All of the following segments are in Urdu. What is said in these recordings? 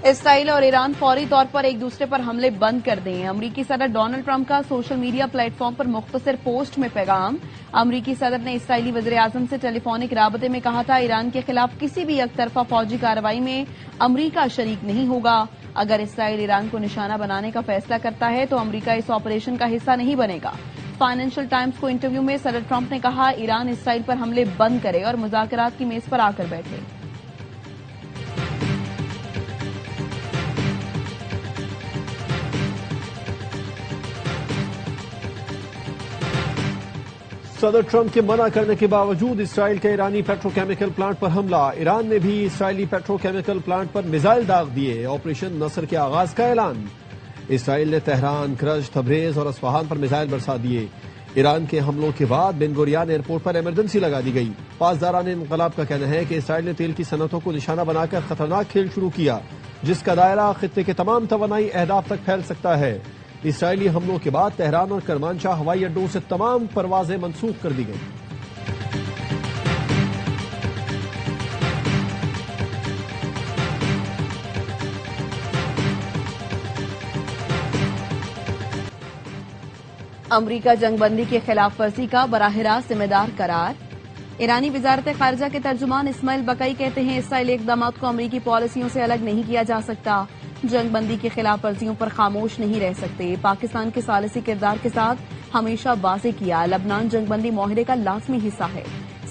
اسرائیل اور ایران فوری طور پر ایک دوسرے پر حملے بند کر دیں۔ امریکی صدر ڈونلڈ ٹرمپ کا سوشل میڈیا پلیٹ فارم پر مختصر پوسٹ میں پیغام۔ امریکی صدر نے اسرائیلی وزیراعظم سے ٹیلی فونک رابطے میں کہا تھا ایران کے خلاف کسی بھی یک طرفہ فوجی کارروائی میں امریکہ شریک نہیں ہوگا۔ اگر اسرائیل ایران کو نشانہ بنانے کا فیصلہ کرتا ہے تو امریکہ اس آپریشن کا حصہ نہیں بنے گا۔ فائنینشل ٹائمز کو انٹرویو میں صدر ٹرمپ نے کہا ایران اسرائیل پر حملے بند کرے اور مذاکرات کی میز پر آ کر بیٹھے۔ صدر ٹرمپ کے منع کرنے کے باوجود اسرائیل کے ایرانی پیٹرو کیمیکل پلانٹ پر حملہ۔ ایران نے بھی اسرائیلی پیٹرو کیمیکل پلانٹ پر میزائل داغ دیے۔ آپریشن نصر کے آغاز کا اعلان۔ اسرائیل نے تہران، کرج، تبریز اور اصفہان پر میزائل برسا دیے۔ ایران کے حملوں کے بعد بن گوریان ایئرپورٹ پر ایمرجنسی لگا دی گئی۔ پاسداران انقلاب کا کہنا ہے کہ اسرائیل نے تیل کی صنعتوں کو نشانہ بنا کر خطرناک کھیل شروع کیا جس کا دائرہ خطے کے تمام توانائی اہداف تک پھیل سکتا ہے۔ اسرائیلی حملوں کے بعد تہران اور کرمانشاہ ہوائی اڈوں سے تمام پروازیں منسوخ کر دی گئیں۔ امریکہ جنگ بندی کی خلاف ورزی کا براہ راست ذمہ دار قرار۔ ایرانی وزارت خارجہ کے ترجمان اسماعیل بقائی کہتے ہیں اسرائیلی اقدامات کو امریکی پالیسیوں سے الگ نہیں کیا جا سکتا۔ جنگ بندی کی خلاف ورزیوں پر خاموش نہیں رہ سکتے۔ پاکستان کے ثالثی کردار کے ساتھ ہمیشہ واضح کیا لبنان جنگ بندی معاہدے کا لازمی حصہ ہے۔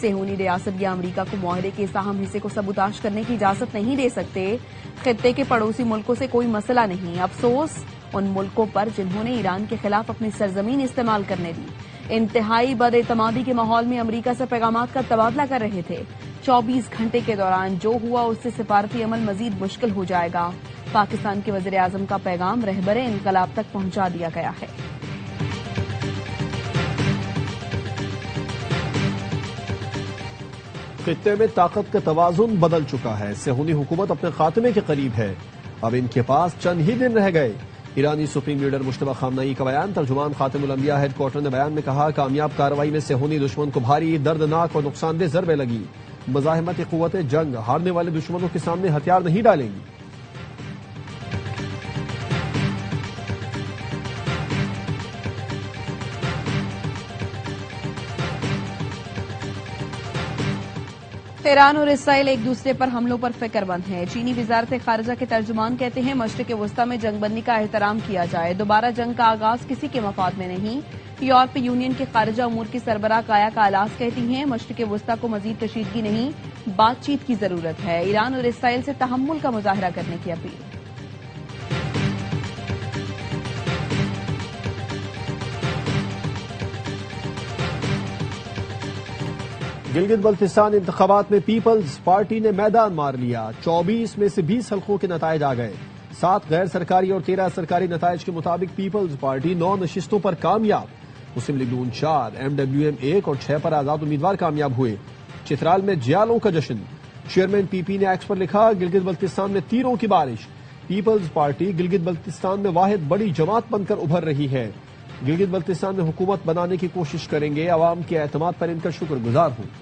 صہیونی ریاست یا امریکہ کو معاہدے کے اس اہم حصے کو سبوتاژ کرنے کی اجازت نہیں دے سکتے۔ خطے کے پڑوسی ملکوں سے کوئی مسئلہ نہیں، افسوس ان ملکوں پر جنہوں نے ایران کے خلاف اپنی سرزمین استعمال کرنے دی۔ انتہائی بد اعتمادی کے ماحول میں امریکہ سے پیغامات کا تبادلہ کر رہے تھے۔ 24 گھنٹے کے دوران جو ہوا اس سے سفارتی عمل مزید مشکل ہو جائے گا۔ پاکستان کے وزیر اعظم کا پیغام رہبر انقلاب تک پہنچا دیا گیا ہے۔ خطے میں طاقت کا توازن بدل چکا ہے۔ صہیونی حکومت اپنے خاتمے کے قریب ہے۔ اب ان کے پاس چند ہی دن رہ گئے۔ ایرانی سپریم لیڈر مجتبی خامنئی کا بیان۔ ترجمان خاتم الانبیاء ہیڈ کوارٹر نے بیان میں کہا کامیاب کارروائی میں صہیونی دشمن کو بھاری، دردناک اور نقصان دہ ضربیں لگی۔ مزاحمت قوت جنگ ہارنے والے دشمنوں کے سامنے ہتھیار نہیں ڈالیں گی۔ ایران اور اسرائیل ایک دوسرے پر حملوں پر فکر مند ہیں۔ چینی وزارت خارجہ کے ترجمان کہتے ہیں مشرق وسطی میں جنگ بندی کا احترام کیا جائے، دوبارہ جنگ کا آغاز کسی کے مفاد میں نہیں۔ یورپی یونین کے خارجہ امور کی سربراہ کایا کالاس کہتی ہیں مشرق وسطی کو مزید کشیدگی نہیں، بات چیت کی ضرورت ہے۔ ایران اور اسرائیل سے تحمل کا مظاہرہ کرنے کی اپیل۔ گلگت بلتستان انتخابات میں پیپلز پارٹی نے میدان مار لیا۔ 24 میں سے 20 حلقوں کے نتائج آ گئے۔ 7 غیر سرکاری اور 13 سرکاری نتائج کے مطابق پیپلز پارٹی 9 نشستوں پر کامیاب۔ مسلم لیگ نون 4، MWM 1 اور 6 پر آزاد امیدوار کامیاب ہوئے۔ چترال میں جیالوں کا جشن۔ چیئرمین پی پی نے ایکس پر لکھا گلگت بلتستان میں تیروں کی بارش۔ پیپلز پارٹی گلگت بلتستان میں واحد بڑی جماعت بن کر ابھر رہی ہے۔ گلگت بلتستان میں حکومت بنانے کی کوشش کریں گے، عوام کے اعتماد پر ان کا شکر گزار ہوں۔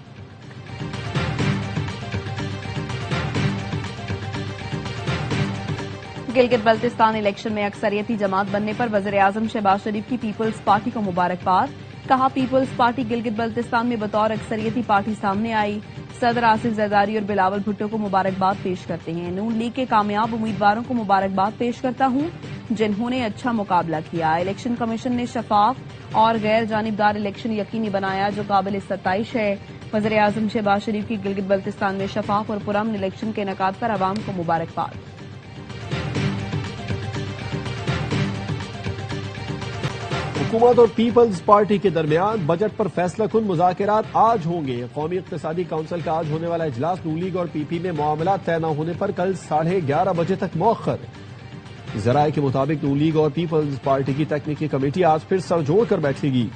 گلگت بلتستان الیکشن میں اکثریتی جماعت بننے پر وزیر اعظم شہباز شریف کی پیپلز پارٹی کو مبارکباد۔ کہا پیپلز پارٹی گلگت بلتستان میں بطور اکثریتی پارٹی سامنے آئی۔ صدر آصف زرداری اور بلاول بھٹو کو مبارکباد پیش کرتے ہیں۔ نون لیگ کے کامیاب امیدواروں کو مبارکباد پیش کرتا ہوں جنہوں نے اچھا مقابلہ کیا۔ الیکشن کمیشن نے شفاف اور غیر جانبدار الیکشن یقینی بنایا جو قابل ستائش ہے۔ وزیر اعظم شہباز شریف کی گلگت بلتستان میں شفاف اور پرامن الیکشن کے انعقاد پر عوام کو مبارکباد۔ حکومت اور پیپلز پارٹی کے درمیان بجٹ پر فیصلہ کن مذاکرات آج ہوں گے۔ قومی اقتصادی کونسل کا آج ہونے والا اجلاس نون لیگ اور پی پی میں معاملات طے نہ ہونے پر کل 11:30 بجے تک مؤخر۔ ذرائع کے مطابق نون لیگ اور پیپلز پارٹی کی تکنیکی کمیٹی آج پھر سر جوڑ کر بیٹھے گی۔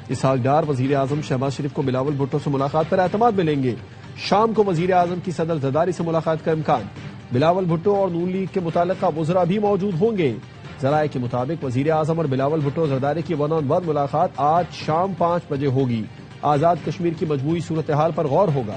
اسحاق ڈار وزیر اعظم شہباز شریف کو بلاول بھٹو سے ملاقات پر اعتماد ملیں گے۔ شام کو وزیر اعظم کی صدر زرداری سے ملاقات کا امکان۔ بلاول بھٹو اور نون لیگ کے متعلقہ وزراء بھی موجود ہوں گے۔ ذرائع کے مطابق وزیر اعظم اور بلاول بھٹو زرداری کی 1 on 1 ملاقات آج شام 5 بجے ہوگی۔ آزاد کشمیر کی مجموعی صورتحال پر غور ہوگا۔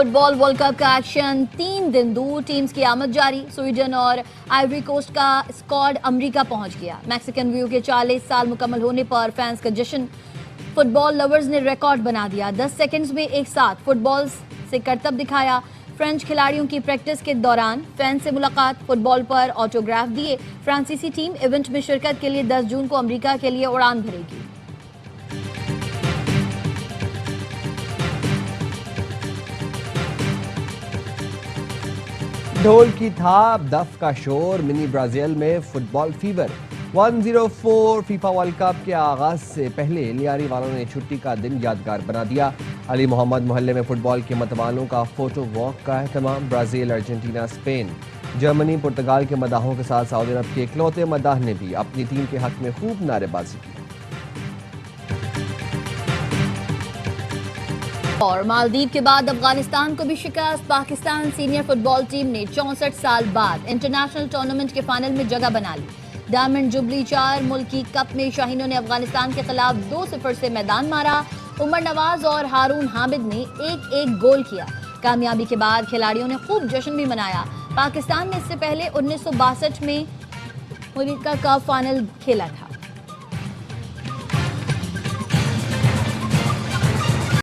فٹ بال ورلڈ کپ کا ایکشن 3 دن دور، ٹیمز کی آمد جاری، سویڈن اور آئیوری کوسٹ کا اسکواڈ امریکہ پہنچ گیا۔ میکسیکن ویو کے 40 سال مکمل ہونے پر فینس کا جشن، فٹ بال لورز نے ریکارڈ بنا دیا، 10 سیکنڈز میں ایک ساتھ فٹ بال سے کرتب دکھایا۔ فرینچ کھلاڑیوں کی پریکٹس کے دوران فین سے ملاقات، فٹ بال پر آٹوگراف دیے۔ فرانسیسی ٹیم ایونٹ میں شرکت کے لیے 10 جون کو امریکہ کے لیے اڑان بھرے گی۔ ڈھول کی تھاپ، دف کا شور، منی برازیل میں فٹ بال فیور۔ 104 فیفا ورلڈ کپ کے آغاز سے پہلے لیاری والوں نے چھٹی کا دن یادگار بنا دیا۔ علی محمد محلے میں فٹ بال کے متوالوں کا فوٹو واک کا اہتمام۔ Brazil, Argentina, Spain, Germany, Portugal کے مداحوں کے ساتھ سعودی عرب کے اکلوتے مداح نے بھی اپنی ٹیم کے حق میں خوب نعرے بازی کی۔ اور مالدیو کے بعد افغانستان کو بھی شکست، پاکستان سینئر فٹ بال ٹیم نے 64 سال بعد انٹرنیشنل ٹورنامنٹ کے فائنل میں جگہ بنا لی۔ ڈائمنڈ جوبلی 4 ملکی کپ میں شاہینوں نے افغانستان کے خلاف 2-0 سے میدان مارا۔ عمر نواز اور ہارون حامد نے ایک گول کیا۔ کامیابی کے بعد کھلاڑیوں نے خوب جشن بھی منایا۔ پاکستان نے اس سے پہلے 1962 میں امریکہ کپ فائنل کھیلا تھا۔